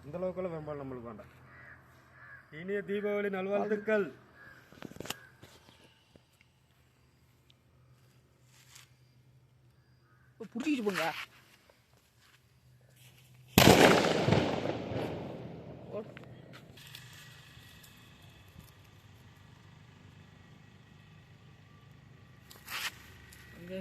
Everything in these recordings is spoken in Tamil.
அந்த அளவுக்குள்ள வெம்பால் நம்மளுக்கு வேண்டாம். இனிய தீபாவளி நல்வாழ்த்துக்கள். பிடிச்சிட்டு போங்க. அங்கே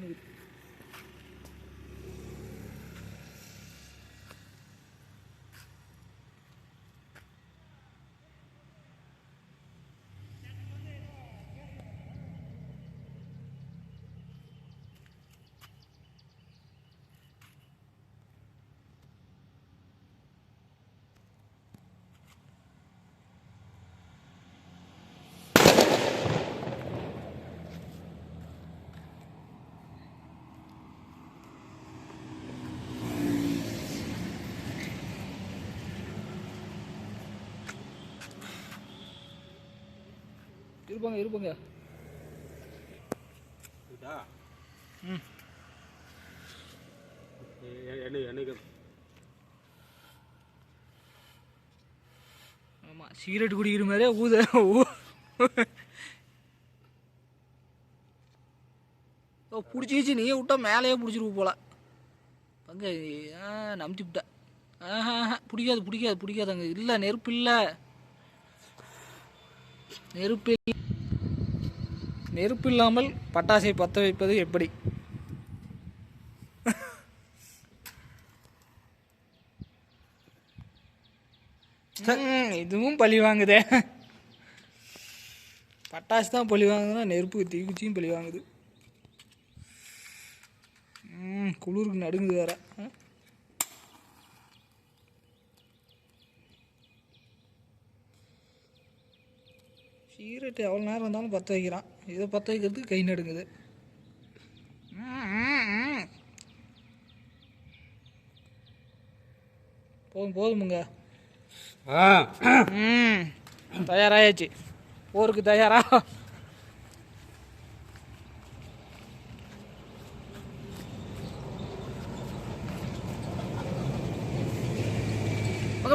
இருப்பாங்க இருப்பாங்க. ஆமாம், சிகரெட் குடிக்கிற மாதிரியே ஊத பிடிச்சிச்சு. நீயே விட்டா மேலேயே பிடிச்சிருவு போல. பங்க நம்பிச்சு விட்ட. பிடிக்காது பிடிக்காது பிடிக்காது. அங்கே இல்லை, நெருப்பு இல்லை. நெருப்பு இல்லாமல் பட்டாசை பற்ற வைப்பது எப்படி? இதுவும் பழி வாங்குதே. பட்டாசு தான் பழி வாங்குதுன்னா நெருப்பு தீக்குச்சியும் பழி வாங்குது. குளிருக்கு நடுங்குது வேற. சிகரெட்டு எவ்வளோ நேரம் இருந்தாலும் பற்ற வைக்கிறான். இதை பற்ற வைக்கிறதுக்கு கை நடுங்குது. போதும் போதுமுங்க. தயாராகியாச்சு. போருக்கு தயாரா?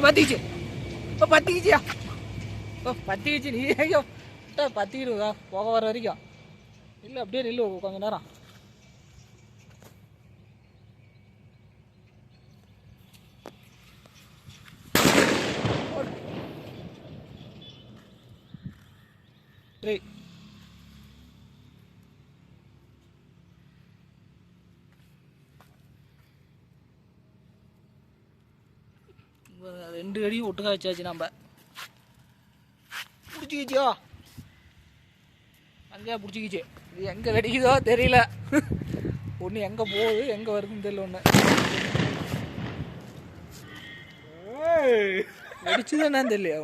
பத்திக்கிச்சு. இப்போ பத்திக்கிச்சியா? பத்திக்கிச்சு. நீ ஐயோ பத்திக்கிடுவா போக வர வரைக்கும். இல்லை அப்படியே நில்லு கொஞ்ச நேரம். சரி, ரெண்டு அடியும் ஒட்டுக்கா வச்சாச்சு. நம்ம பிடிச்சிக்கிச்சோ? அங்கேயா பிடிச்சிக்கிச்சு. இது எங்கே வெடிக்குதோ தெரியல. ஒன்று எங்கே போகுது எங்கே வருதுன்னு தெரியல. ஒன்று வெடிச்சுதானான்னு தெரியலையா?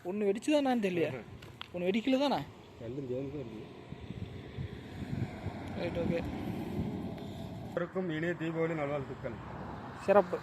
ஒன்று வெடிச்சுதானான்னு தெரியலையா? ஒன்று வெடிக்கல தானே? Right, okay. இனிய தீபாவளி நல்வாழ்த்துக்கள். சிறப்பு.